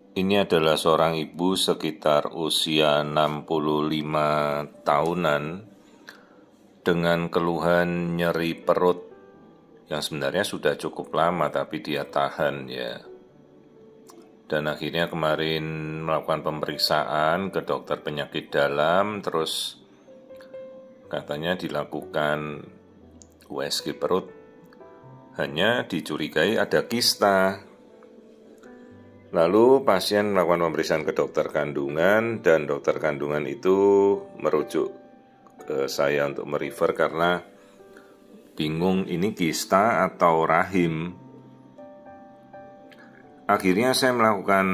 Ini adalah seorang ibu sekitar usia 65 tahunan dengan keluhan nyeri perut yang sebenarnya sudah cukup lama tapi dia tahan ya. Dan akhirnya kemarin melakukan pemeriksaan ke dokter penyakit dalam, terus katanya dilakukan USG perut, hanya dicurigai ada kista. Lalu pasien melakukan pemeriksaan ke dokter kandungan dan dokter kandungan itu merujuk ke saya untuk merefer karena bingung ini kista atau rahim. Akhirnya saya melakukan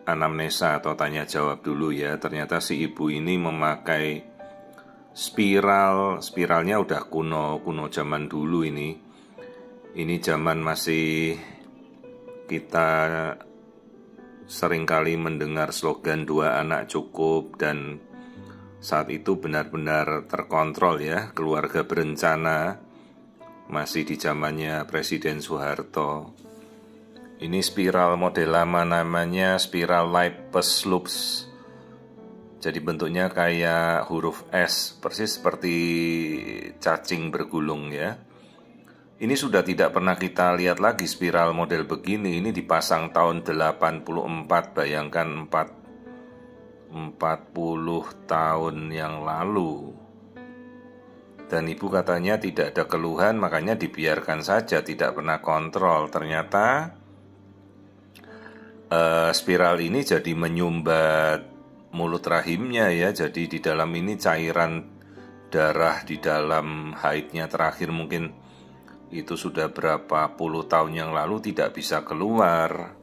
anamnesa atau tanya jawab dulu ya. Ternyata si ibu ini memakai spiralnya udah kuno zaman dulu ini. Ini zaman masih kita seringkali mendengar slogan 2 anak cukup, dan saat itu benar-benar terkontrol ya, keluarga berencana, masih di zamannya Presiden Soeharto. Ini spiral model lama, namanya spiral Lippes Loops. Jadi bentuknya kayak huruf S, persis seperti cacing bergulung ya. Ini sudah tidak pernah kita lihat lagi spiral model begini. Ini dipasang tahun 84, bayangkan 40 tahun yang lalu. Dan ibu katanya tidak ada keluhan, makanya dibiarkan saja, tidak pernah kontrol. Ternyata spiral ini jadi menyumbat mulut rahimnya ya. Jadi di dalam ini cairan darah di dalam haidnya terakhir mungkin itu sudah berapa puluh tahun yang lalu tidak bisa keluar.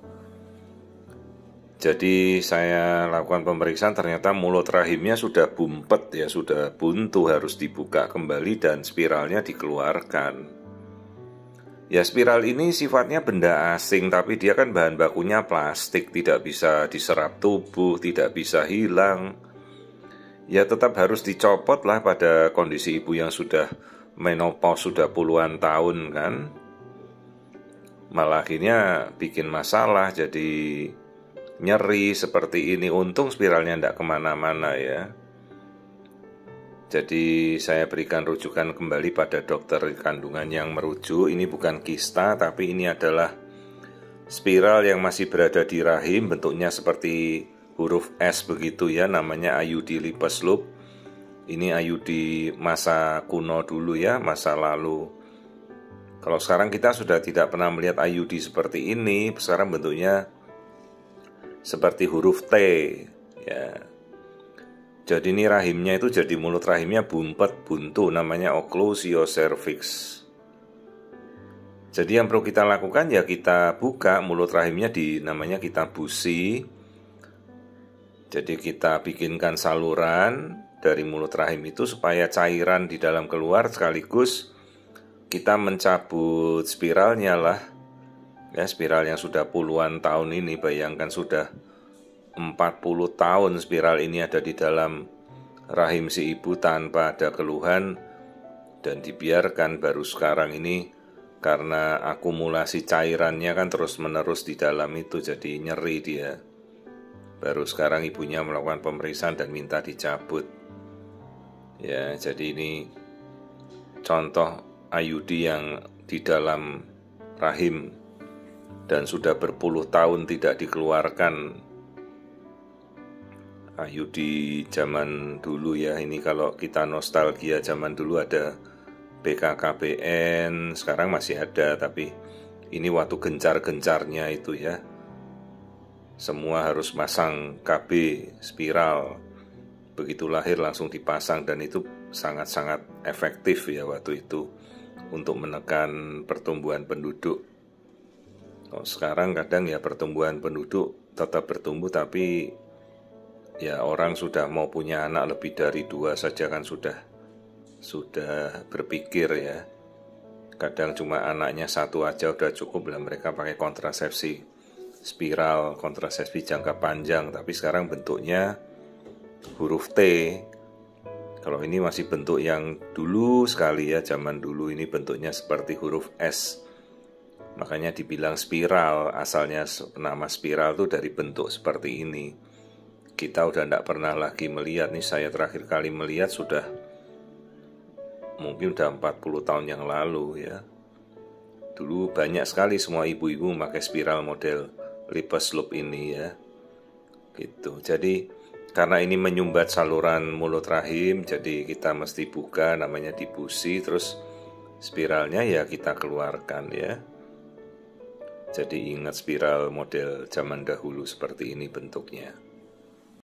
Jadi saya lakukan pemeriksaan, ternyata mulut rahimnya sudah bumpet ya, sudah buntu, harus dibuka kembali dan spiralnya dikeluarkan. Ya, spiral ini sifatnya benda asing, tapi dia kan bahan bakunya plastik, tidak bisa diserap tubuh, tidak bisa hilang. Ya tetap harus dicopot lah pada kondisi ibu yang sudah menopause, sudah puluhan tahun kan. Malah akhirnya bikin masalah, jadi nyeri seperti ini. Untung spiralnya tidak kemana-mana ya. Jadi saya berikan rujukan kembali pada dokter kandungan yang merujuk. Ini bukan kista, tapi ini adalah spiral yang masih berada di rahim, bentuknya seperti huruf S begitu ya, namanya IUD Lippes Loop. Ini IUD masa kuno dulu ya, masa lalu. Kalau sekarang kita sudah tidak pernah melihat IUD seperti ini. Sekarang bentuknya seperti huruf T ya. Jadi ini rahimnya itu, jadi mulut rahimnya bumpet, buntu, namanya occlusio cervix. Jadi yang perlu kita lakukan ya kita buka mulut rahimnya, namanya kita busi. Jadi kita bikinkan saluran dari mulut rahim itu supaya cairan di dalam keluar, sekaligus kita mencabut spiralnya lah. Ya, spiral yang sudah puluhan tahun ini, bayangkan sudah 40 tahun spiral ini ada di dalam rahim si ibu tanpa ada keluhan, dan dibiarkan baru sekarang ini karena akumulasi cairannya kan terus-menerus di dalam itu, jadi nyeri dia. Baru sekarang ibunya melakukan pemeriksaan dan minta dicabut. Ya, jadi ini contoh IUD yang di dalam rahim dan sudah berpuluh tahun tidak dikeluarkan. IUD zaman dulu ya, ini kalau kita nostalgia zaman dulu ada BKKBN, sekarang masih ada, tapi ini waktu gencar-gencarnya itu ya. Semua harus masang KB spiral. Begitu lahir langsung dipasang, dan itu sangat-sangat efektif ya waktu itu untuk menekan pertumbuhan penduduk. Oh, sekarang kadang ya pertumbuhan penduduk tetap bertumbuh, tapi ya orang sudah mau punya anak lebih dari 2 saja kan sudah berpikir ya. Kadang cuma anaknya 1 aja udah cukup lah, mereka pakai kontrasepsi spiral, kontrasepsi jangka panjang. Tapi sekarang bentuknya huruf T. Kalau ini masih bentuk yang dulu sekali ya, zaman dulu ini bentuknya seperti huruf S. Makanya dibilang spiral, asalnya nama spiral itu dari bentuk seperti ini. Kita udah tidak pernah lagi melihat, nih saya terakhir kali melihat sudah mungkin udah 40 tahun yang lalu ya. Dulu banyak sekali semua ibu-ibu memakai spiral model Lippes loop ini ya. Gitu. Jadi karena ini menyumbat saluran mulut rahim, jadi kita mesti buka, namanya dibusi, terus spiralnya ya kita keluarkan ya. Jadi ingat spiral model zaman dahulu seperti ini bentuknya.